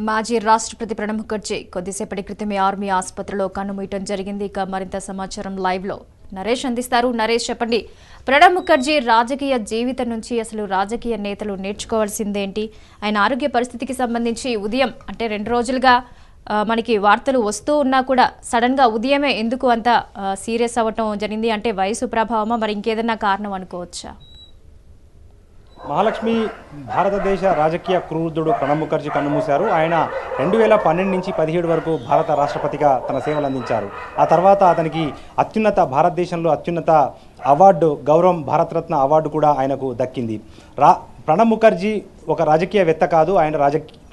మాజీ రాష్ట్రపతి ప్రణబ్ ముఖర్జీ కొద్దిసేపటి క్రితమే ఆర్మీ ఆసుపత్రిలో కన్నుమూయటం జరిగింది. ఇక మరింత సమాచారం లైవ్ లో నరేష్ అందిస్తారు. నరేష్, చెప్పండి, ప్రణబ్ ముఖర్జీ రాజకీయ జీవితం నుంచి అసలు రాజకీయ నేతలు నేర్చుకోవాల్సిందేంటి? ఆయన ఆరోగ్య పరిస్థితికి సంబంధించి ఉదయం అంటే 2 రోజులుగా మనకి వార్తలు వస్తూ ఉన్నా కూడా సడన్ గా ఉదయమే ఎందుకు అంత సీరియస్ అవ్వటం జరిగింది? అంటే వయసు ప్రభావమా, మరి ఇంకేదన్నా కారణం అనుకోవచ్చా? మహాలక్ష్మి, భారతదేశ రాజకీయ క్రూరుడు ప్రణబ్ ముఖర్జీ కన్నుమూశారు. ఆయన 2012 నుంచి 17 వరకు భారత రాష్ట్రపతిగా తన సేవలు అందించారు. ఆ తర్వాత అతనికి భారతదేశంలో అత్యున్నత అవార్డు, గౌరవం భారతరత్న అవార్డు కూడా ఆయనకు దక్కింది. ప్రణబ్ ముఖర్జీ ఒక రాజకీయవేత్త కాదు, ఆయన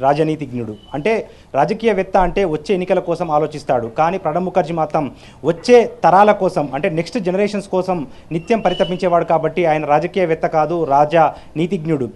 రాజనీతిజ్ఞుడు. అంటే రాజకీయవేత్త అంటే వచ్చే ఎన్నికల కోసం ఆలోచిస్తాడు, కానీ ప్రణబ్ ముఖర్జీ మాత్రం వచ్చే తరాల కోసం అంటే నెక్స్ట్ జనరేషన్స్ కోసం నిత్యం పరితపించేవాడు. కాబట్టి ఆయన రాజకీయవేత్త కాదు, రాజనీతిజ్ఞుడు.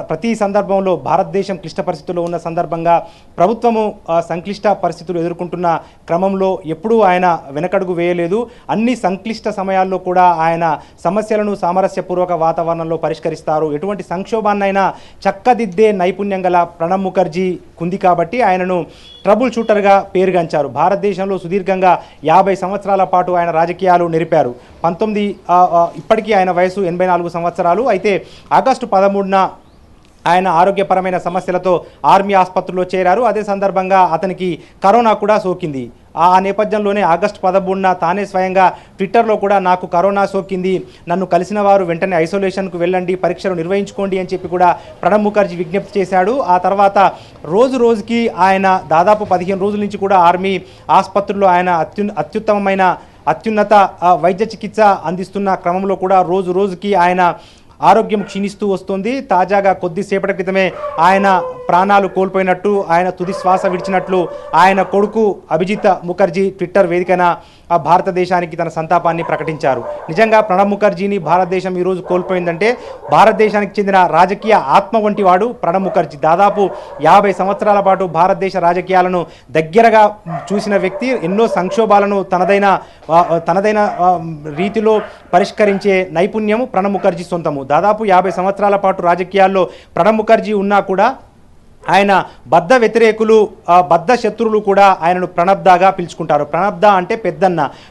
ప్రతి సందర్భంలో భారతదేశం క్లిష్ట పరిస్థితుల్లో ఉన్న సందర్భంగా ప్రభుత్వము సంక్లిష్ట పరిస్థితులు ఎదుర్కొంటున్న క్రమంలో ఎప్పుడూ ఆయన వెనకడుగు వేయలేదు. అన్ని సంక్లిష్ట సమయాల్లో కూడా ఆయన సమస్యలను సామరస్యపూర్వక వాతావరణంలో పరిష్కరిస్తారు. ఎటువంటి సంక్షోభాన్నైనా చక్కదిద్దే నైపుణ్యం గల ప్రణబ్ ముఖర్జీ ఉంది కాబట్టి ఆయనను ట్రబుల్ షూటర్గా పేరుగాంచారు. భారతదేశంలో సుదీర్ఘంగా 50 సంవత్సరాల పాటు ఆయన రాజకీయాలు నెరిపారు. ఇప్పటికీ ఆయన వయసు 84 సంవత్సరాలు. అయితే ఆగస్టు 13న ఆయన ఆరోగ్యపరమైన సమస్యలతో ఆర్మీ ఆసుపత్రిలో చేరారు. అదే సందర్భంగా అతనికి కరోనా కూడా సోకింది. ఆ నేపథ్యంలోనే ఆగస్టు 13న తానే స్వయంగా ట్విట్టర్లో కూడా నాకు కరోనా సోకింది, నన్ను కలిసిన వారు వెంటనే ఐసోలేషన్కు వెళ్ళండి, పరీక్షలు నిర్వహించుకోండి అని చెప్పి కూడా ప్రణబ్ ముఖర్జీ విజ్ఞప్తి చేశాడు. ఆ తర్వాత రోజుకి ఆయన దాదాపు 15 రోజుల నుంచి కూడా ఆర్మీ ఆసుపత్రిలో ఆయన అత్యున్నత వైద్య చికిత్స అందిస్తున్న క్రమంలో కూడా రోజుకి ఆయన ఆరోగ్యం క్షీణిస్తూ వస్తుంది. తాజాగా కొద్దిసేపటి క్రితమే ఆయన ప్రాణాలు కోల్పోయినట్టు, ఆయన తుది శ్వాస విడిచినట్లు ఆయన కొడుకు అభిజిత్ ముఖర్జీ ట్విట్టర్ వేదికన భారతదేశానికి తన సంతాపాన్ని ప్రకటించారు. నిజంగా ప్రణబ్ ముఖర్జీని భారతదేశం ఈరోజు కోల్పోయిందంటే భారతదేశానికి చెందిన రాజకీయ ఆత్మ వంటి వాడు ప్రణబ్ ముఖర్జీ. దాదాపు 50 సంవత్సరాల పాటు భారతదేశ రాజకీయాలను దగ్గరగా చూసిన వ్యక్తి. ఎన్నో సంక్షోభాలను తనదైన రీతిలో పరిష్కరించే నైపుణ్యము ప్రణబ్ ముఖర్జీ సొంతము. దాదాపు 50 సంవత్సరాల పాటు రాజకీయాల్లో ప్రణబ్ ముఖర్జీ ఉన్నా కూడా ఆయన బద్ధ వ్యతిరేకులు, బద్ధ శత్రువులు కూడా ఆయనను ప్రణబ్దాగా పిలుచుకుంటారు. ప్రణబ్దా అంటే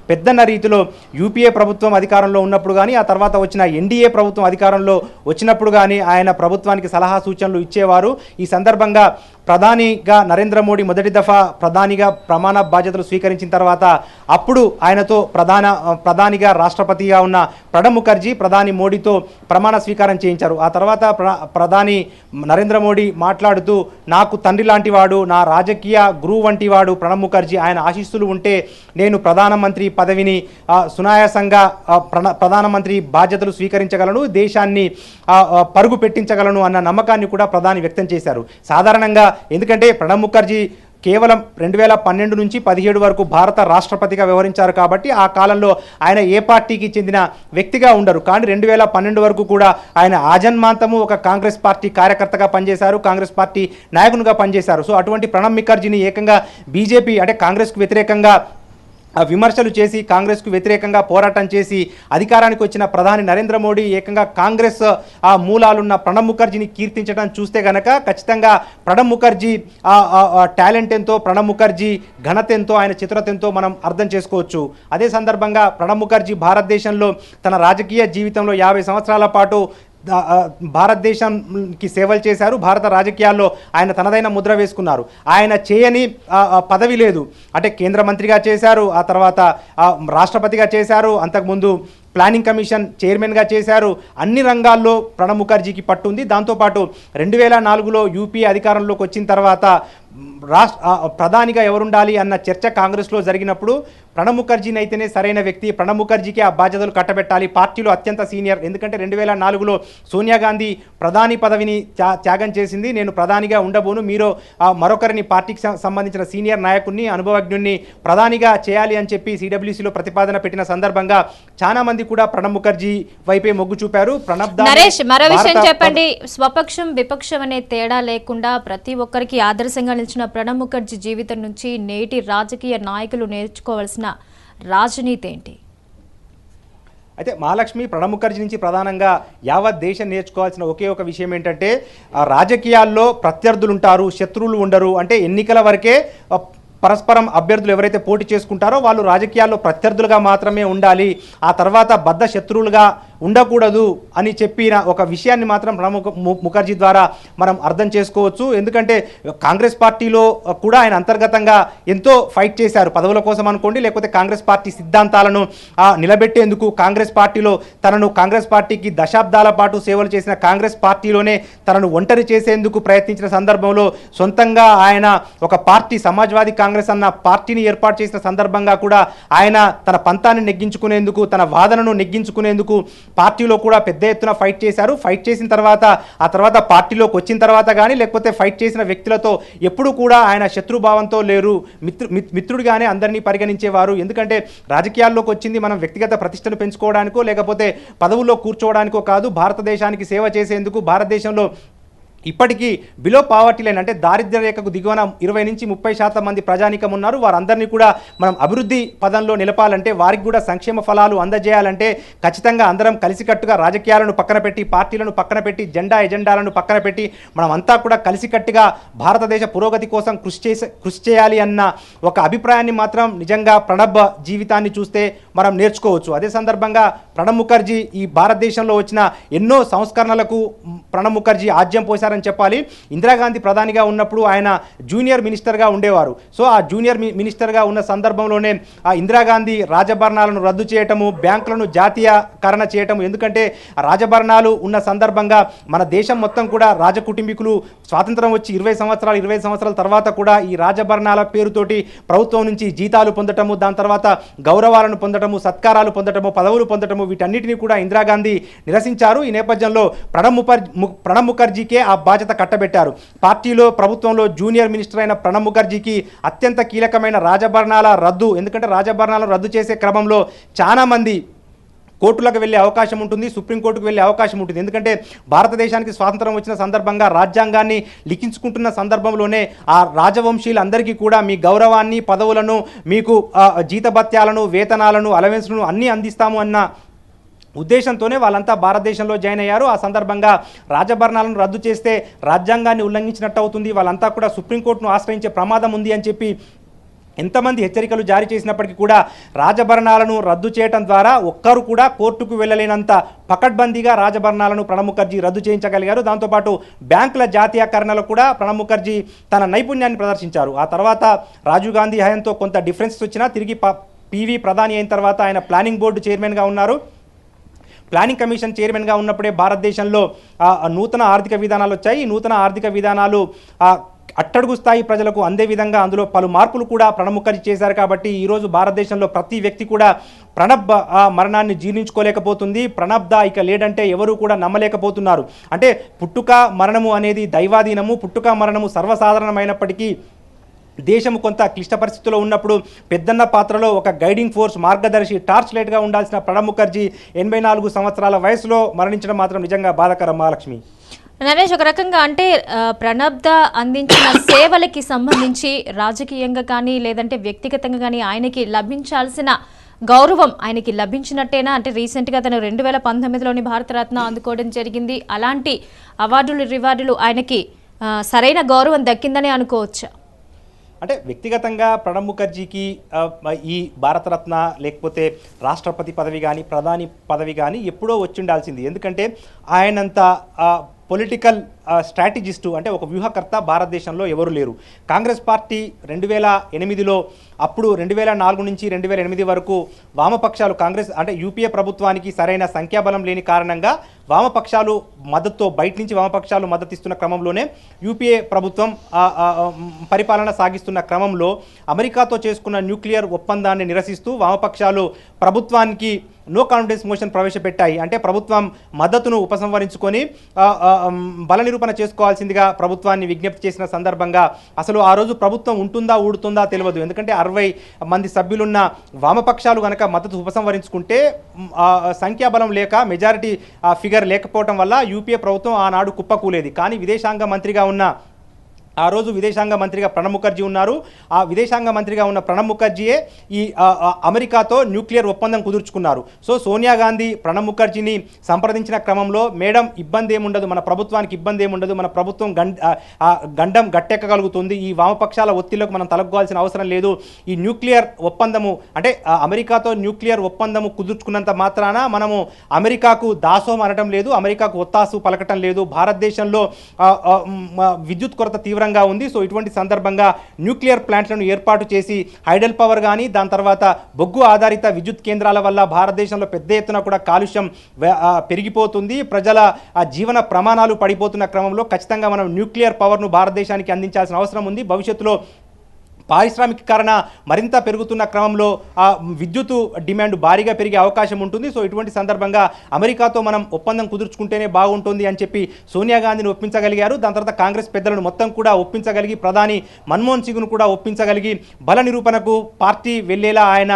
పెద్దన్న రీతిలో యూపీఏ ప్రభుత్వం అధికారంలో ఉన్నప్పుడు కానీ, ఆ తర్వాత వచ్చిన ఎన్డీఏ ప్రభుత్వం అధికారంలో వచ్చినప్పుడు కానీ ఆయన ప్రభుత్వానికి సలహా సూచనలు ఇచ్చేవారు. ఈ సందర్భంగా ప్రధానిగా నరేంద్ర మోడీ మొదటి దఫా ప్రధానిగా ప్రమాణ బాధ్యతలు స్వీకరించిన తర్వాత అప్పుడు ఆయనతో ప్రధానిగా రాష్ట్రపతిగా ఉన్న ప్రణబ్ ముఖర్జీ ప్రధాని మోడీతో ప్రమాణ స్వీకారం చేయించారు. ఆ తర్వాత ప్రధాని నరేంద్ర మోడీ మాట్లాడుతూ, నాకు తండ్రి లాంటి వాడు, నా రాజకీయ గురువు వంటి వాడు ప్రణబ్ ముఖర్జీ, ఆయన ఆశీస్సులు ఉంటే నేను ప్రధానమంత్రి పదవిని సునాయాసంగా ప్రధానమంత్రి బాధ్యతలు స్వీకరించగలను, దేశాన్ని పరుగు పెట్టించగలను అన్న నమ్మకాన్ని కూడా ప్రధాని వ్యక్తం చేశారు. సాధారణంగా ఎందుకంటే ప్రణబ్ ముఖర్జీ కేవలం 2012 నుంచి 17 వరకు భారత రాష్ట్రపతిగా వ్యవహరించారు కాబట్టి ఆ కాలంలో ఆయన ఏ పార్టీకి చెందిన వ్యక్తిగా ఉండరు. కానీ 2012 వరకు కూడా ఆయన ఆజన్మాంతము ఒక కాంగ్రెస్ పార్టీ కార్యకర్తగా పనిచేశారు, కాంగ్రెస్ పార్టీ నాయకునిగా పనిచేశారు. సో అటువంటి ప్రణబ్ ముఖర్జీని ఏకంగా బీజేపీ అంటే కాంగ్రెస్కు వ్యతిరేకంగా విమర్శలు చేసి, కాంగ్రెస్కు వ్యతిరేకంగా పోరాటం చేసి అధికారానికి వచ్చిన ప్రధాని నరేంద్ర మోడీ ఏకంగా కాంగ్రెస్ మూలాలున్న ప్రణబ్ ముఖర్జీని కీర్తించడం చూస్తే గనక ఖచ్చితంగా ప్రణబ్ ముఖర్జీ టాలెంట్ ఎంతో, ప్రణబ్ ముఖర్జీ ఘనత ఎంతో, ఆయన చిత్రత ఎంతో మనం అర్థం చేసుకోవచ్చు. అదే సందర్భంగా ప్రణబ్ ముఖర్జీ భారతదేశంలో తన రాజకీయ జీవితంలో 50 సంవత్సరాల పాటు భారతదేశానికి సేవలు చేశారు. భారత రాజకీయాల్లో ఆయన తనదైన ముద్ర వేసుకున్నారు. ఆయన చేయని పదవి లేదు. అంటే కేంద్ర మంత్రిగా చేశారు, ఆ తర్వాత రాష్ట్రపతిగా చేశారు, అంతకుముందు ప్లానింగ్ కమిషన్ చైర్మన్గా చేశారు. అన్ని రంగాల్లో ప్రణబ్ ముఖర్జీకి పట్టుంది. దాంతోపాటు 2004లో యూపీఏ అధికారంలోకి వచ్చిన తర్వాత ప్రధానిగా ఎవరుండాలి అన్న చర్చ కాంగ్రెస్లో జరిగినప్పుడు ప్రణబ్ ముఖర్జీని అయితేనే సరైన వ్యక్తి, ప్రణబ్ ముఖర్జీకి ఆ బాధ్యతలు కట్టబెట్టాలి, పార్టీలో అత్యంత సీనియర్. ఎందుకంటే 2004లో సోనియా గాంధీ ప్రధాని పదవిని త్యాగం చేసింది, నేను ప్రధానిగా ఉండబోను, మీరు మరొకరిని పార్టీకి సంబంధించిన సీనియర్ నాయకుడిని, అనుభవజ్ఞుడిని ప్రధానిగా చేయాలి అని చెప్పి సిడబ్ల్యూసీలో ప్రతిపాదన పెట్టిన సందర్భంగా చాలా మంది కూడా ప్రణబ్ ముఖర్జీ వైపే మొగ్గు చూపారు. నరేష్, మరో విషయం చెప్పండి, స్వపక్షం విపక్షం అనే తేడా లేకుండా ప్రతి ఒక్కరికి ఆదర్శంగా నిలిచిన ప్రణబ్ ముఖర్జీ జీవితం నుంచి నేటి రాజకీయ నాయకులు నేర్చుకోవాల్సిన రాజనీతి ఏంటి? అయితే మహాలక్ష్మి, ప్రణబ్ ముఖర్జీ నుంచి ప్రధానంగా యావత్ దేశం నేర్చుకోవాల్సిన ఒకే ఒక విషయం ఏంటంటే రాజకీయాల్లో ప్రత్యర్థులు ఉంటారు, శత్రువులు ఉండరు. అంటే ఎన్నికల వరకే పరస్పరం అభ్యర్థులు ఎవరైతే పోటీ చేసుకుంటారో వాళ్ళు రాజకీయాల్లో ప్రత్యర్థులుగా మాత్రమే ఉండాలి, ఆ తర్వాత బద్ధ శత్రువులుగా ఉండకూడదు అని చెప్పిన ఒక విషయాన్ని మాత్రం ప్రణబ్ ముఖర్జీ ద్వారా మనం అర్థం చేసుకోవచ్చు. ఎందుకంటే కాంగ్రెస్ పార్టీలో కూడా ఆయన అంతర్గతంగా ఎంతో ఫైట్ చేశారు, పదవుల కోసం అనుకోండి, లేకపోతే కాంగ్రెస్ పార్టీ సిద్ధాంతాలను నిలబెట్టేందుకు. కాంగ్రెస్ పార్టీలో కాంగ్రెస్ పార్టీకి దశాబ్దాల పాటు సేవలు చేసిన కాంగ్రెస్ పార్టీలోనే తనను ఒంటరి చేసేందుకు ప్రయత్నించిన సందర్భంలో సొంతంగా ఆయన ఒక పార్టీ, సమాజ్వాదీ కాంగ్రెస్ అన్న పార్టీని ఏర్పాటు చేసిన సందర్భంగా కూడా ఆయన తన పంతాన్ని నెగ్గించుకునేందుకు, తన వాదనను నెగ్గించుకునేందుకు పార్టీలో కూడా పెద్ద ఎత్తున ఫైట్ చేశారు. ఫైట్ చేసిన తర్వాత ఆ తర్వాత పార్టీలోకి వచ్చిన తర్వాత కానీ లేకపోతే ఫైట్ చేసిన వ్యక్తులతో ఎప్పుడు కూడా ఆయన శత్రుభావంతో లేరు, మిత్రుడిగానే అందరినీ పరిగణించేవారు. ఎందుకంటే రాజకీయాల్లోకి వచ్చింది మనం వ్యక్తిగత ప్రతిష్టను పెంచుకోవడానికో లేకపోతే పదవుల్లో కూర్చోవడానికో కాదు, భారతదేశానికి సేవ చేసేందుకు. భారతదేశంలో ఇప్పటికీ బిలో పావర్టీ లైన్ అంటే దారిద్ర్య రేఖకు దిగువన 20-30% మంది ప్రజానీకం ఉన్నారు. వారందరినీ కూడా మనం అభివృద్ధి పదంలో నిలపాలంటే, వారికి కూడా సంక్షేమ ఫలాలు అందజేయాలంటే ఖచ్చితంగా అందరం కలిసికట్టుగా రాజకీయాలను పక్కన పెట్టి, పార్టీలను పక్కన పెట్టి, ఎజెండాలను పక్కన పెట్టి మనం అంతా కూడా కలిసికట్టుగా భారతదేశ పురోగతి కోసం కృషి చేయాలి అన్న ఒక అభిప్రాయాన్ని మాత్రం నిజంగా ప్రణబ్ జీవితాన్ని చూస్తే మనం నేర్చుకోవచ్చు. అదే సందర్భంగా ప్రణబ్ ముఖర్జీ ఈ భారతదేశంలో వచ్చిన ఎన్నో సంస్కరణలకు ప్రణబ్ ముఖర్జీ ఆజ్యం పోశారని చెప్పాలి. ఇందిరాగాంధీ ప్రధానిగా ఉన్నప్పుడు ఆయన జూనియర్ మినిస్టర్గా ఉండేవారు. సో ఆ జూనియర్ మినిస్టర్గా ఉన్న సందర్భంలోనే ఆ ఇందిరాగాంధీ రాజభరణాలను రద్దు చేయటము, బ్యాంకులను జాతీయకరణ చేయటము. ఎందుకంటే రాజభరణాలు ఉన్న సందర్భంగా మన దేశం మొత్తం కూడా రాజకుటుంబీకులు స్వాతంత్రం వచ్చి 20 సంవత్సరాల తర్వాత కూడా ఈ రాజభరణాల పేరుతోటి ప్రభుత్వం నుంచి జీతాలు పొందటము, దాని తర్వాత గౌరవాలను పొందటము, సత్కారాలు పొందటము, పదవులు పొందటము, వీటన్నిటినీ కూడా ఇందిరాగాంధీ నిరసించారు. ఈ నేపథ్యంలో ప్రణబ్ ముఖర్జీకే ఆ బాధ్యత కట్టబెట్టారు. పార్టీలో, ప్రభుత్వంలో జూనియర్ మినిస్టర్ అయిన ప్రణబ్ ముఖర్జీకి అత్యంత కీలకమైన రాజభరణాల రద్దు. ఎందుకంటే రాజభరణాలను రద్దు చేసే క్రమంలో చాలా మంది కోర్టులకు వెళ్ళే అవకాశం ఉంటుంది, సుప్రీంకోర్టుకు వెళ్ళే అవకాశం ఉంటుంది. ఎందుకంటే భారతదేశానికి స్వాతంత్రం వచ్చిన సందర్భంగా రాజ్యాంగాన్ని లిఖించుకుంటున్న సందర్భంలోనే ఆ రాజవంశీయులందరికీ కూడా మీ గౌరవాన్ని, పదవులను, మీకు జీతభత్యాలను, వేతనాలను, అలవెన్స్లను అన్నీ అందిస్తాము అన్న ఉద్దేశంతోనే వాళ్ళంతా భారతదేశంలో జాయిన్ అయ్యారు. ఆ సందర్భంగా రాజభరణాలను రద్దు చేస్తే రాజ్యాంగాన్ని ఉల్లంఘించినట్టు అవుతుంది, వాళ్ళంతా కూడా సుప్రీంకోర్టును ఆశ్రయించే ప్రమాదం ఉంది అని చెప్పి ఎంతమంది హెచ్చరికలు జారీ చేసినప్పటికీ కూడా రాజభరణాలను రద్దు చేయడం ద్వారా ఒక్కరు కూడా కోర్టుకు వెళ్ళలేనంత పకడ్బందీగా రాజభరణాలను ప్రణబ్ ముఖర్జీ రద్దు చేయించగలిగారు. దాంతోపాటు బ్యాంకుల జాతీయకరణలో కూడా ప్రణబ్ ముఖర్జీ తన నైపుణ్యాన్ని ప్రదర్శించారు. ఆ తర్వాత రాజీవ్ గాంధీ హయాంతో కొంత డిఫరెన్స్ వచ్చినా తిరిగి పివి ప్రధాని అయిన తర్వాత ఆయన ప్లానింగ్ బోర్డు చైర్మన్గా ఉన్నారు. ప్లానింగ్ కమిషన్ చైర్మన్గా ఉన్నప్పుడే భారతదేశంలో నూతన ఆర్థిక విధానాలు వచ్చాయి. ఈ నూతన ఆర్థిక విధానాలు అట్టడుగు స్థాయి ప్రజలకు అందే విధంగా అందులో పలు మార్పులు కూడా ప్రణబ్ ముఖర్జీ చేశారు. కాబట్టి ఈరోజు భారతదేశంలో ప్రతి వ్యక్తి కూడా ప్రణబ్ మరణాన్ని జీర్ణించుకోలేకపోతుంది. ప్రణబ్ దా ఇక లేడంటే ఎవరు కూడా నమ్మలేకపోతున్నారు. అంటే పుట్టుక మరణము అనేది దైవాధీనము, పుట్టుక మరణము సర్వసాధారణమైనప్పటికీ దేశము కొంత క్లిష్ట పరిస్థితుల్లో ఉన్నప్పుడు పెద్దన్న పాత్రలో ఒక గైడింగ్ ఫోర్స్, మార్గదర్శి, టార్చ్ లైట్గా ఉండాల్సిన ప్రణబ్ ముఖర్జీ 84 సంవత్సరాల వయసులో మరణించడం మాత్రం నిజంగా బాధాకరం. మహాలక్ష్మి, నరేష్, ఒక రకంగా అంటే ప్రణబ్ దా అందించిన సేవలకి సంబంధించి రాజకీయంగా కానీ లేదంటే వ్యక్తిగతంగా కానీ ఆయనకి లభించాల్సిన గౌరవం ఆయనకి లభించినట్టేనా? అంటే రీసెంట్గా తను 2019లోని భారతరత్న అందుకోవడం జరిగింది. అలాంటి అవార్డులు, రివార్డులు ఆయనకి సరైన గౌరవం దక్కిందని అనుకోవచ్చా? అంటే వ్యక్తిగతంగా ప్రణబ్ ముఖర్జీకి ఈ భారతరత్న లేకపోతే రాష్ట్రపతి పదవి కానీ ప్రధాని పదవి కానీ ఎప్పుడో వచ్చి ఉండాల్సింది. ఎందుకంటే ఆయనంత పొలిటికల్ స్ట్రాటజిస్టు అంటే ఒక వ్యూహకర్త భారతదేశంలో ఎవరు లేరు. కాంగ్రెస్ పార్టీ 2008లో అప్పుడు 2004 నుంచి 2008 వరకు వామపక్షాలు కాంగ్రెస్ అంటే యూపీఏ ప్రభుత్వానికి సరైన సంఖ్యాబలం లేని కారణంగా వామపక్షాలు మద్దతుతో బయట నుంచి వామపక్షాలు మద్దతిస్తున్న క్రమంలోనే యూపీఏ ప్రభుత్వం పరిపాలన సాగిస్తున్న క్రమంలో అమెరికాతో చేసుకున్న న్యూక్లియర్ ఒప్పందాన్ని నిరసిస్తూ వామపక్షాలు ప్రభుత్వానికి నో కాన్ఫిడెన్స్ మోషన్ ప్రవేశపెట్టాయి. అంటే ప్రభుత్వం మద్దతును ఉపసంహరించుకొని బల నిరూపణ చేసుకోవాల్సిందిగా ప్రభుత్వాన్ని విజ్ఞప్తి చేసిన సందర్భంగా అసలు ఆ రోజు ప్రభుత్వం ఉంటుందా ఊడుతుందా తెలియదు. ఎందుకంటే 60 మంది సభ్యులున్న వామపక్షాలు కనుక మద్దతు ఉపసంహరించుకుంటే సంఖ్యాబలం లేక మెజారిటీ ఫిగర్ లేకపోవడం వల్ల యూపీఏ ప్రభుత్వం ఆనాడు కుప్పకూలేది. కానీ విదేశాంగ మంత్రిగా ఉన్న ఆ రోజు విదేశాంగ మంత్రిగా ప్రణబ్ ముఖర్జీ ఉన్నారు. ఆ విదేశాంగ మంత్రిగా ఉన్న ప్రణబ్ ముఖర్జీయే ఈ అమెరికాతో న్యూక్లియర్ ఒప్పందం కుదుర్చుకున్నారు. సో సోనియా గాంధీ ప్రణబ్ ముఖర్జీని సంప్రదించిన క్రమంలో, మేడం ఇబ్బంది ఏముండదు, మన ప్రభుత్వానికి ఇబ్బంది ఏముండదు, మన ప్రభుత్వం గండం గట్టెక్కగలుగుతుంది, ఈ వామపక్షాల ఒత్తిళ్లకు మనం తలగ్గాల్సిన అవసరం లేదు, ఈ న్యూక్లియర్ ఒప్పందము అంటే అమెరికాతో న్యూక్లియర్ ఒప్పందము కుదుర్చుకున్నంత మాత్రాన మనము అమెరికాకు దాసోహం అనటం లేదు, అమెరికాకు ఒత్తాసు పలకటం లేదు, భారతదేశంలో విద్యుత్ కొరత తీవ్రంగా ఉంది. సో ఇటువంటి సందర్భంగా న్యూక్లియర్ ప్లాంట్లను ఏర్పాటు చేసి హైడల్ పవర్ కానీ దాని తర్వాత బొగ్గు ఆధారిత విద్యుత్ కేంద్రాల వల్ల భారతదేశంలో పెద్ద ఎత్తున కూడా కాలుష్యం పెరిగిపోతుంది, ప్రజల జీవన ప్రమాణాలు పడిపోతున్న క్రమంలో ఖచ్చితంగా మనం న్యూక్లియర్ పవర్ను భారతదేశానికి అందించాల్సిన అవసరం ఉంది. భవిష్యత్తులో పారిశ్రామికీకరణ మరింత పెరుగుతున్న క్రమంలో విద్యుత్ డిమాండ్ భారీగా పెరిగే అవకాశం ఉంటుంది. సో ఇటువంటి సందర్భంగా అమెరికాతో మనం ఒప్పందం కుదుర్చుకుంటేనే బాగుంటుంది అని చెప్పి సోనియా గాంధీని ఒప్పించగలిగారు. దాని తర్వాత కాంగ్రెస్ పెద్దలను మొత్తం కూడా ఒప్పించగలిగి, ప్రధాని మన్మోహన్ సింగ్ను కూడా ఒప్పించగలిగి బల నిరూపణకు పార్టీ వెళ్లేలా ఆయన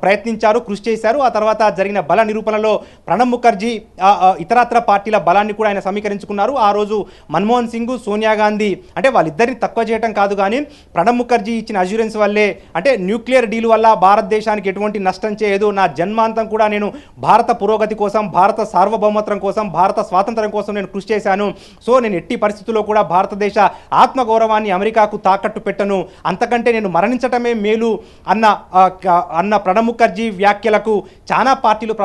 ప్రయత్నించారు, కృషి చేశారు. ఆ తర్వాత జరిగిన బల నిరూపణలో ప్రణబ్ ముఖర్జీ ఇతరత్ర పార్టీల బలాన్ని కూడా ఆయన సమీకరించుకున్నారు. ఆ రోజు మన్మోహన్ సింగ్, సోనియా గాంధీ అంటే వాళ్ళిద్దరిని తక్కువ చేయడం కాదు, కానీ ప్రణబ్ ముఖర్జీ ఇచ్చిన అష్యూరెన్స్ వల్లే అంటే న్యూక్లియర్ డీల్ వల్ల భారతదేశానికి ఎటువంటి నష్టం చేయదు, నా జన్మాంతం కూడా నేను భారత పురోగతి కోసం, భారత సార్వభౌమత్వం కోసం, భారత స్వాతంత్ర్యం కోసం నేను కృషి చేశాను. సో నేను ఎట్టి పరిస్థితుల్లో కూడా భారతదేశ ఆత్మగౌరవాన్ని అమెరికాకు తాకట్టు పెట్టను, అంతకంటే నేను మరణించటమే మేలు అన్న ప్రణబ్ ముఖర్జీ వ్యాఖ్యలకు చాలా పార్టీలు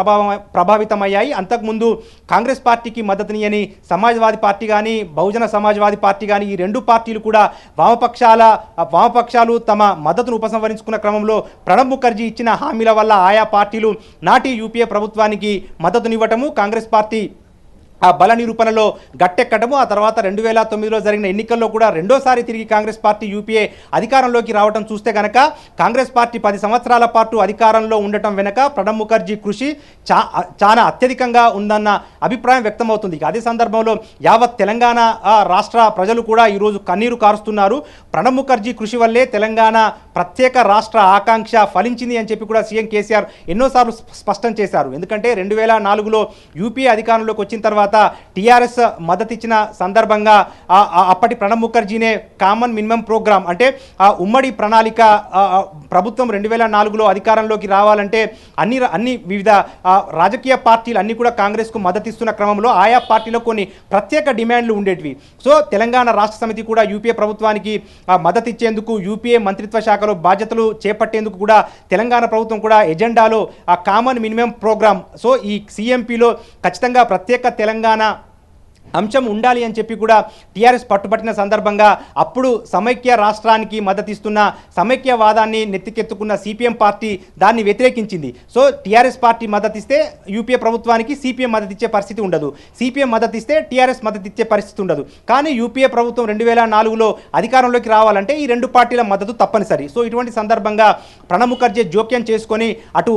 ప్రభావితమయ్యాయి. అంతకుముందు కాంగ్రెస్ పార్టీకి మద్దతునియని సమాజ్వాదీ పార్టీ కానీ, బహుజన సమాజ్వాదీ పార్టీ కానీ, ఈ రెండు పార్టీలు కూడా వామపక్షాలు తమ మద్దతును ఉపసంహరించుకున్న క్రమంలో ప్రణబ్ ముఖర్జీ ఇచ్చిన హామీల వల్ల ఆయా పార్టీలు నాటి యూపీఏ ప్రభుత్వానికి మద్దతునివ్వటము, కాంగ్రెస్ పార్టీ ఆ బల నిరూపణలో గట్టెక్కడము, ఆ తర్వాత 2009లో జరిగిన ఎన్నికల్లో కూడా రెండోసారి తిరిగి కాంగ్రెస్ పార్టీ యూపీఏ అధికారంలోకి రావడం చూస్తే గనక కాంగ్రెస్ పార్టీ 10 సంవత్సరాల పాటు అధికారంలో ఉండటం వెనక ప్రణబ్ ముఖర్జీ కృషి చాలా అత్యధికంగా ఉందన్న అభిప్రాయం వ్యక్తమవుతుంది. అదే సందర్భంలో యావత్ తెలంగాణ రాష్ట్ర ప్రజలు కూడా ఈరోజు కన్నీరు కారుస్తున్నారు. ప్రణబ్ ముఖర్జీ కృషి వల్లే తెలంగాణ ప్రత్యేక రాష్ట్ర ఆకాంక్ష ఫలించింది అని చెప్పి కూడా సీఎం కేసీఆర్ ఎన్నోసార్లు స్పష్టం చేశారు. ఎందుకంటే 2004లో యూపీఏ అధికారంలోకి వచ్చిన తర్వాత టీఆర్ఎస్ మద్దతిచ్చిన సందర్భంగా అప్పటి ప్రణబ్ ముఖర్జీనే కామన్ మినిమం ప్రోగ్రామ్ అంటే ఉమ్మడి ప్రణాళిక ప్రభుత్వం 2004లో అధికారంలోకి రావాలంటే అన్ని వివిధ రాజకీయ పార్టీలు అన్ని కూడా కాంగ్రెస్కు మద్దతిస్తున్న క్రమంలో ఆయా పార్టీలో కొన్ని ప్రత్యేక డిమాండ్లు ఉండేటివి. సో తెలంగాణ రాష్ట్ర సమితి కూడా యూపీఏ ప్రభుత్వానికి మద్దతిచ్చేందుకు, యూపీఏ మంత్రిత్వ శాఖలో బాధ్యతలు చేపట్టేందుకు కూడా తెలంగాణ ప్రభుత్వం కూడా ఎజెండాలో ఆ కామన్ మినిమం ప్రోగ్రామ్, సో ఈ సిఎంపీలో ఖచ్చితంగా ప్రత్యేక తెలంగాణ అంశం ఉండాలి అని చెప్పి కూడా టీఆర్ఎస్ పట్టుబట్టిన సందర్భంగా అప్పుడు సమైక్య రాష్ట్రానికి మద్దతిస్తున్న సమైక్యవాదాన్ని నెత్తికెత్తుకున్న సిపిఎం పార్టీ దాన్ని వ్యతిరేకించింది. సో టీఆర్ఎస్ పార్టీ మద్దతిస్తే యూపీఏ ప్రభుత్వానికి సిపిఎం మద్దతిచ్చే పరిస్థితి ఉండదు, సిపిఎం మద్దతిస్తే టీఆర్ఎస్ మద్దతిచ్చే పరిస్థితి ఉండదు. కానీ యూపీఏ ప్రభుత్వం 2004లో అధికారంలోకి రావాలంటే ఈ రెండు పార్టీల మద్దతు తప్పనిసరి. సో ఇటువంటి సందర్భంగా ప్రణబ్ ముఖర్జీ జోక్యం చేసుకొని అటు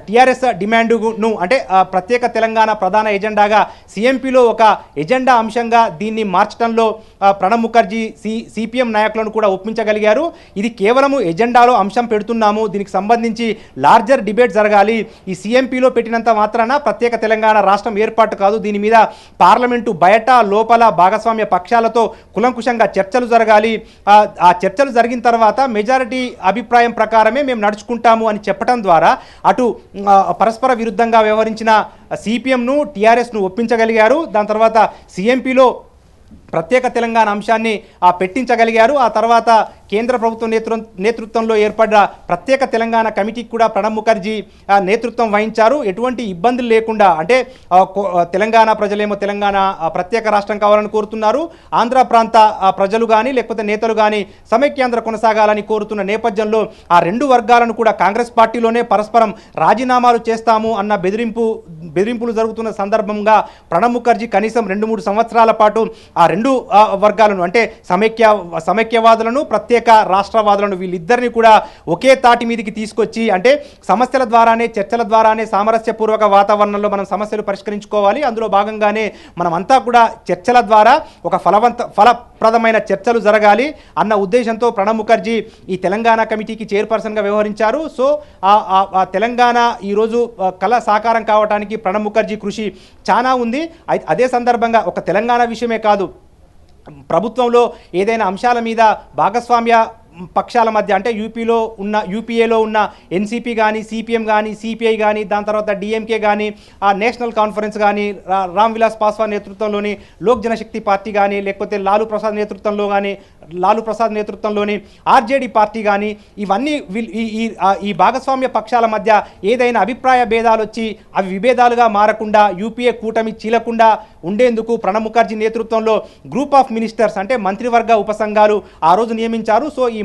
టీఆర్ఎస్ డిమాండ్ను అంటే ప్రత్యేక తెలంగాణ ప్రధాన ఎజెండాగా సిఎంపీలో ఒక ఎజెండా అంశంగా దీన్ని మార్చడంలో ప్రణబ్ ముఖర్జీ సిపిఎం నాయకులను కూడా ఒప్పించగలిగారు. ఇది కేవలము ఎజెండాలో అంశం పెడుతున్నాము, దీనికి సంబంధించి లార్జర్ డిబేట్ జరగాలి, ఈ సిఎంపీలో పెట్టినంత మాత్రాన ప్రత్యేక తెలంగాణ రాష్ట్రం ఏర్పాటు కాదు, దీని మీద పార్లమెంటు బయట లోపల భాగస్వామ్య పక్షాలతో కులంకుశంగా చర్చలు జరగాలి, ఆ చర్చలు జరిగిన తర్వాత మెజారిటీ అభిప్రాయం ప్రకారమే మేము నడుచుకుంటాము అని చెప్పడం ద్వారా అటు పరస్పర విరుద్ధంగా వ్యవహరించిన సిపిఎంను టీఆర్ఎస్ను ఒప్పించగలిగారు. దాని తర్వాత సిఎంపీలో ప్రత్యేక తెలంగాణ అంశాన్ని పెట్టించగలిగారు. ఆ తర్వాత కేంద్ర ప్రభుత్వం నేతృత్వంలో ఏర్పడ్డ ప్రత్యేక తెలంగాణ కమిటీకి కూడా ప్రణబ్ ముఖర్జీ నేతృత్వం వహించారు. ఎటువంటి ఇబ్బందులు లేకుండా అంటే తెలంగాణ ప్రజలేమో తెలంగాణ ప్రత్యేక రాష్ట్రం కావాలని కోరుతున్నారు, ఆంధ్ర ప్రాంత ప్రజలు కానీ లేకపోతే నేతలు కానీ సమైక్యాంధ్ర కొనసాగాలని కోరుతున్న నేపథ్యంలో ఆ రెండు వర్గాలను కూడా కాంగ్రెస్ పార్టీలోనే పరస్పరం రాజీనామాలు చేస్తాము అన్న బెదిరింపులు జరుగుతున్న సందర్భంగా ప్రణబ్ ముఖర్జీ కనీసం 2-3 సంవత్సరాల పాటు ఆ రెండు వర్గాలను అంటే సమైక్యవాదులను ప్రత్యేక రాష్ట్రవాదులను వీళ్ళిద్దరిని కూడా ఒకే తాటి మీదకి తీసుకొచ్చి అంటే సమస్యల ద్వారానే చర్చల ద్వారానే సామరస్యపూర్వక వాతావరణంలో మనం సమస్యలు పరిష్కరించుకోవాలి, అందులో భాగంగానే మనమంతా కూడా చర్చల ద్వారా ఒక ఫలప్రదమైన చర్చలు జరగాలి అన్న ఉద్దేశంతో ప్రణబ్ ముఖర్జీ ఈ తెలంగాణ కమిటీకి చైర్పర్సన్గా వ్యవహరించారు. సో ఆ తెలంగాణ ఈరోజు కళ సాకారం కావడానికి ప్రణబ్ ముఖర్జీ కృషి చాలా ఉంది. అదే సందర్భంగా ఒక తెలంగాణ విషయమే కాదు, ప్రభుత్వంలో ఏదైనా అంశాల మీద భాగస్వామ్య పక్షాల మధ్య అంటే యూపీఏలో ఉన్న ఎన్సీపీ కానీ సిపిఎం కానీ సిపిఐ కానీ దాని తర్వాత డిఎంకే కానీ నేషనల్ కాన్ఫరెన్స్ కానీ రామ్ విలాస్ పాస్వాన్ నేతృత్వంలోని లోక్ జనశక్తి పార్టీ కానీ లేకపోతే లాలూ ప్రసాద్ నేతృత్వంలోని ఆర్జేడీ పార్టీ కానీ ఇవన్నీ ఈ భాగస్వామ్య పక్షాల మధ్య ఏదైనా అభిప్రాయ భేదాలు వచ్చి అవి విభేదాలుగా మారకుండా యూపీఏ కూటమి చీలకుండా ఉండేందుకు ప్రణబ్ ముఖర్జీ నేతృత్వంలో గ్రూప్ ఆఫ్ మినిస్టర్స్ అంటే మంత్రివర్గ ఉపసంఘాలు ఆ రోజు నియమించారు. సో ఈ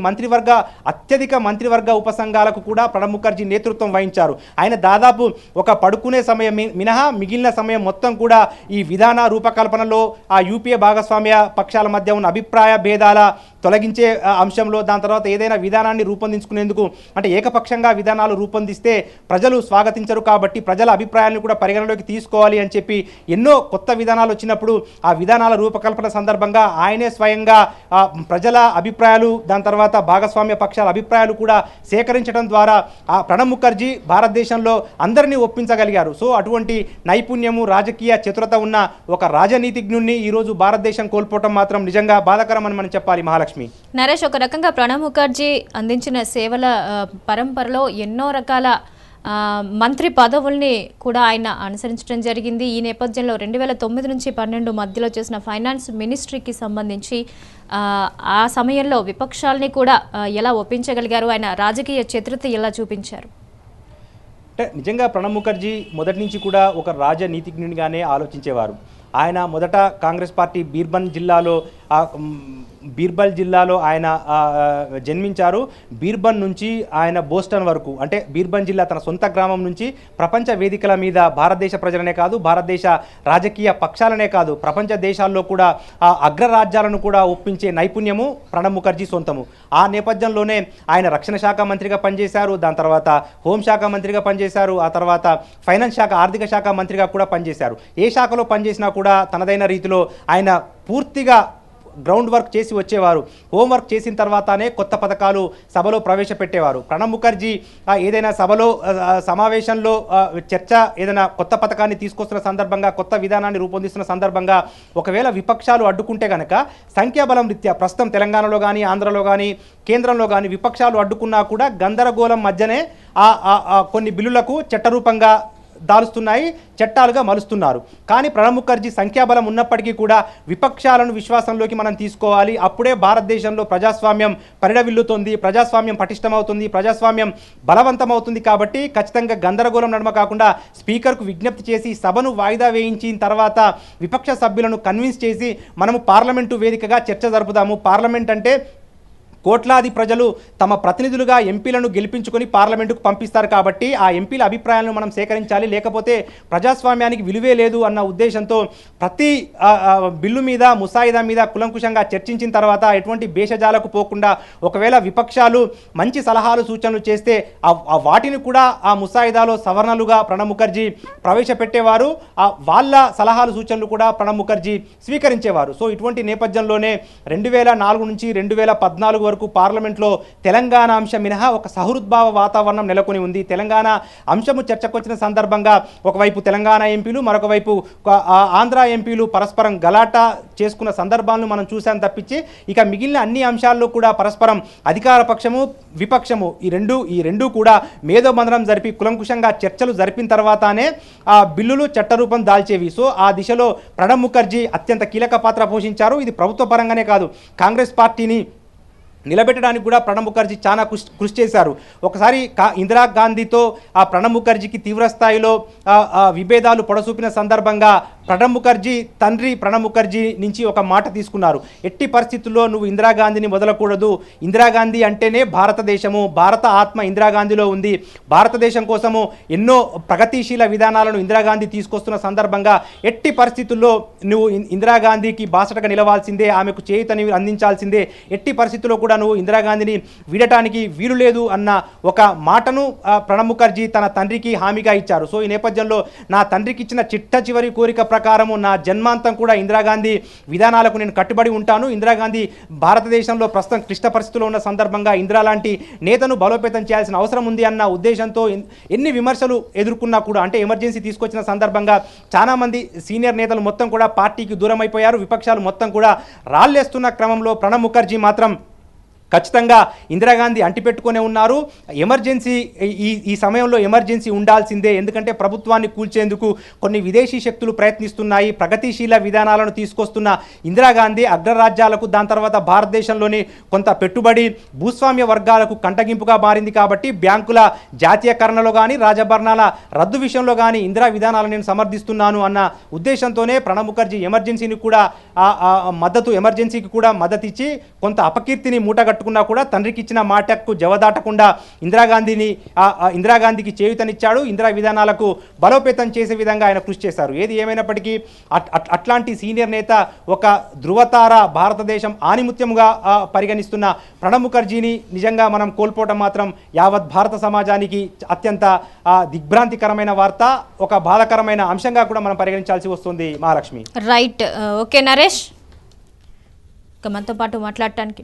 అత్యధిక మంత్రివర్గ ఉపసంఘాలకు కూడా ప్రణబ్ ముఖర్జీ నేతృత్వం వహించారు. ఆయన దాదాపు ఒక పడుకునే సమయం మినహా మిగిలిన సమయం మొత్తం కూడా ఈ విధాన రూపకల్పనలో ఆ యూపీఏ భాగస్వామ్య పక్షాల మధ్య ఉన్న అభిప్రాయ భేదాల తొలగించే అంశంలో దాని తర్వాత ఏదైనా విధానాన్ని రూపొందించుకునేందుకు అంటే ఏకపక్షంగా విధానాలు రూపొందిస్తే ప్రజలు స్వాగతించరు కాబట్టి ప్రజల అభిప్రాయాలను కూడా పరిగణలోకి తీసుకోవాలి అని చెప్పి ఎన్నో కొత్త విధానాలు వచ్చినప్పుడు ఆ విధానాల రూపకల్పన సందర్భంగా ఆయనే స్వయంగా ప్రజల అభిప్రాయాలు దాని తర్వాత భాగస్వామ్య పక్షాల అభిప్రాయాలు కూడా సేకరించడం ద్వారా ఆ ప్రణబ్ ముఖర్జీ భారతదేశంలో అందరినీ ఒప్పించగలిగారు. సో అటువంటి నైపుణ్యము రాజకీయ చతురత ఉన్న ఒక రాజనీతిజ్ఞుణ్ణి ఈరోజు భారతదేశం కోల్పోవటం మాత్రం నిజంగా బాధాకరం అని మనం చెప్పాలి. మహాలక్ష్మి, నరేష్, ఒక రకంగా ప్రణబ్ ముఖర్జీ అందించిన సేవల పరంపరలో ఎన్నో రకాల మంత్రి పదవుల్ని కూడా ఆయన అనుసరించడం జరిగింది. ఈ నేపథ్యంలో 2009 నుంచి 12 మధ్యలో చేసిన ఫైనాన్స్ మినిస్ట్రీకి సంబంధించి ఆ సమయంలో విపక్షాలని కూడా ఎలా ఒప్పించగలిగారు, ఆయన రాజకీయ చతురత ఎలా చూపించారు? అంటే నిజంగా ప్రణబ్ ముఖర్జీ మొదటి నుంచి కూడా ఒక రాజనీతిజ్ఞునిగానే ఆలోచించేవారు. ఆయన మొదట కాంగ్రెస్ పార్టీ బీర్బల్ జిల్లాలో ఆయన జన్మించారు. బీర్బన్ నుంచి ఆయన బోస్టన్ వరకు అంటే బీర్బన్ జిల్లా తన సొంత గ్రామం నుంచి ప్రపంచ వేదికల మీద భారతదేశ ప్రజలనే కాదు భారతదేశ రాజకీయ పక్షాలనే కాదు ప్రపంచ దేశాల్లో కూడా అగ్రరాజ్యాలను కూడా ఒప్పించే నైపుణ్యము ప్రణబ్ ముఖర్జీ సొంతము. ఆ నేపథ్యంలోనే ఆయన రక్షణ శాఖ మంత్రిగా పనిచేశారు, దాని తర్వాత హోంశాఖ మంత్రిగా పనిచేశారు, ఆ తర్వాత ఫైనాన్స్ శాఖ ఆర్థిక శాఖ మంత్రిగా కూడా పనిచేశారు. ఏ శాఖలో పనిచేసినా కూడా తనదైన రీతిలో ఆయన పూర్తిగా గ్రౌండ్ వర్క్ చేసి వచ్చేవారు. హోంవర్క్ చేసిన తర్వాతనే కొత్త పథకాలు సభలో ప్రవేశపెట్టేవారు. ప్రణబ్ ముఖర్జీ ఏదైనా సభలో సమావేశంలో చర్చ ఏదైనా కొత్త పథకాన్ని తీసుకొస్తున్న సందర్భంగా కొత్త విధానాన్ని రూపొందిస్తున్న సందర్భంగా ఒకవేళ విపక్షాలు అడ్డుకుంటే కనుక సంఖ్యాబలం రీత్యా ప్రస్తుతం తెలంగాణలో కానీ ఆంధ్రలో కానీ కేంద్రంలో కానీ విపక్షాలు అడ్డుకున్నా కూడా గందరగోళం మధ్యనే కొన్ని బిల్లులకు చట్టరూపంగా దాలుస్తున్నాయి, చట్టాలుగా మలుస్తున్నారు. కానీ ప్రణబ్ ముఖర్జీ సంఖ్యాబలం ఉన్నప్పటికీ కూడా విపక్షాలను విశ్వాసంలోకి మనం తీసుకోవాలి. అప్పుడే భారతదేశంలో ప్రజాస్వామ్యం పరిడవిల్లుతుంది, ప్రజాస్వామ్యం పటిష్టమవుతుంది, ప్రజాస్వామ్యం బలవంతమవుతుంది. కాబట్టి ఖచ్చితంగా గందరగోళం నడుమ కాకుండా స్పీకర్కు విజ్ఞప్తి చేసి సభను వాయిదా వేయించిన తర్వాత విపక్ష సభ్యులను కన్విన్స్ చేసి మనము పార్లమెంటు వేదికగా చర్చ జరుపుదాము. పార్లమెంట్ అంటే కోట్లాది ప్రజలు తమ ప్రతినిధులుగా ఎంపీలను గెలిపించుకొని పార్లమెంటుకు పంపిస్తారు కాబట్టి ఆ ఎంపీల అభిప్రాయాలను మనం సేకరించాలి, లేకపోతే ప్రజాస్వామ్యానికి విలువే లేదు అన్న ఉద్దేశంతో ప్రతి బిల్లు మీద ముసాయిదా మీద కులంకుశంగా చర్చించిన తర్వాత ఎటువంటి భేషజాలకు పోకుండా ఒకవేళ విపక్షాలు మంచి సలహాలు సూచనలు చేస్తే వాటిని కూడా ఆ ముసాయిదాలో సవరణలుగా ప్రణబ్ ముఖర్జీ ప్రవేశపెట్టేవారు. వాళ్ళ సలహాలు సూచనలు కూడా ప్రణబ్ ముఖర్జీ స్వీకరించేవారు. సో ఇటువంటి నేపథ్యంలోనే 2004 నుంచి 2014 వరకు పార్లమెంట్లో తెలంగాణ అంశం మినహా ఒక సహృద్భావ వాతావరణం నెలకొని ఉంది. తెలంగాణ అంశము చర్చకొచ్చిన సందర్భంగా ఒకవైపు తెలంగాణ ఎంపీలు మరొక వైపు ఆంధ్ర ఎంపీలు పరస్పరం గలాటా చేసుకున్న సందర్భాలను మనం చూసాం తప్పించి ఇక మిగిలిన అన్ని అంశాల్లో కూడా పరస్పరం అధికార పక్షము విపక్షము ఈ రెండు కూడా మేధోబంధనం జరిపి కులంకుశంగా చర్చలు జరిపిన తర్వాతనే ఆ బిల్లులు చట్టరూపం దాల్చేవి. సో ఆ దిశలో ప్రణబ్ ముఖర్జీ అత్యంత కీలక పాత్ర పోషించారు. ఇది ప్రభుత్వ పరంగానే కాదు, కాంగ్రెస్ పార్టీని నిలబెట్టడానికి కూడా ప్రణబ్ ముఖర్జీ చాలా కృషి చేశారు. ఒకసారి ఇందిరాగాంధీతో ఆ ప్రణబ్ ముఖర్జీకి తీవ్రస్థాయిలో విభేదాలు పొడసూపిన సందర్భంగా ప్రణబ్ ముఖర్జీ నుంచి ఒక మాట తీసుకున్నారు. ఎట్టి పరిస్థితుల్లో నువ్వు ఇందిరాగాంధీని వదలకూడదు, ఇందిరాగాంధీ అంటేనే భారతదేశము, భారత ఆత్మ ఇందిరాగాంధీలో ఉంది, భారతదేశం కోసము ఎన్నో ప్రగతిశీల విధానాలను ఇందిరాగాంధీ తీసుకొస్తున్న సందర్భంగా ఎట్టి పరిస్థితుల్లో నువ్వు ఇందిరాగాంధీకి బాసటగా నిలవాల్సిందే, ఆమెకు చేయూతని అందించాల్సిందే, ఎట్టి పరిస్థితుల్లో కూడా నువ్వు ఇందిరాగాంధీని వీడటానికి వీలు లేదు అన్న ఒక మాటను ప్రణబ్ ముఖర్జీ తన తండ్రికి హామీగా ఇచ్చారు. సో ఈ నేపథ్యంలో నా తండ్రికి ఇచ్చిన చిట్ట చివరి కోరిక ప్రకారము నా జన్మాంతం కూడా ఇందిరాగాంధీ విధానాలకు నేను కట్టుబడి ఉంటాను. ఇందిరాగాంధీ భారతదేశంలో ప్రస్తుతం క్లిష్ట పరిస్థితుల్లో ఉన్న సందర్భంగా ఇందిరా లాంటి నేతను బలోపేతం చేయాల్సిన అవసరం ఉంది అన్న ఉద్దేశంతో ఎన్ని విమర్శలు ఎదుర్కొన్నా కూడా, అంటే ఎమర్జెన్సీ తీసుకొచ్చిన సందర్భంగా చాలామంది సీనియర్ నేతలు మొత్తం కూడా పార్టీకి దూరం అయిపోయారు. విపక్షాలు మొత్తం కూడా రాళ్ళేస్తున్న క్రమంలో ప్రణబ్ ముఖర్జీ మాత్రం ఖచ్చితంగా ఇందిరాగాంధీ అంటిపెట్టుకునే ఉన్నారు. ఎమర్జెన్సీ ఈ సమయంలో ఎమర్జెన్సీ ఉండాల్సిందే, ఎందుకంటే ప్రభుత్వాన్ని కూల్చేందుకు కొన్ని విదేశీ శక్తులు ప్రయత్నిస్తున్నాయి. ప్రగతిశీల విధానాలను తీసుకొస్తున్న ఇందిరాగాంధీ అగ్రరాజ్యాలకు, దాని తర్వాత భారతదేశంలోని కొంత పెట్టుబడి భూస్వామ్య వర్గాలకు కంటగింపుగా మారింది. కాబట్టి బ్యాంకుల జాతీయకరణలో కానీ, రాజభరణాల రద్దు విషయంలో కానీ ఇందిరా విధానాలను నేను సమర్థిస్తున్నాను అన్న ఉద్దేశంతోనే ప్రణబ్ ముఖర్జీ ఎమర్జెన్సీకి కూడా మద్దతు ఇచ్చి కొంత అపకీర్తిని మూటగట్టు కూడా తండ్రికి ఇచ్చిన మాటకు జవదాటకుండా ఇందిరాగాంధీకి చేయూతనిచ్చాడు. ఇందిరా విధానాలకు బలోపేతం చేసే విధంగా ఆయన కృషి చేశారు. ఏది ఏమైనప్పటికీ అట్లాంటి సీనియర్ నేత, ఒక ధృవతార, భారతదేశం ఆణిముత్యముగా పరిగణిస్తున్న ప్రణబ్ ముఖర్జీని నిజంగా మనం కోల్పోవడం మాత్రం యావత్ భారత సమాజానికి అత్యంత దిగ్భ్రాంతికరమైన వార్త, ఒక బాధాకరమైన అంశంగా కూడా మనం పరిగణించాల్సి వస్తుంది. మహాలక్ష్మి. రైట్. ఓకే నరేష్, మనతో పాటు మాట్లాడటానికి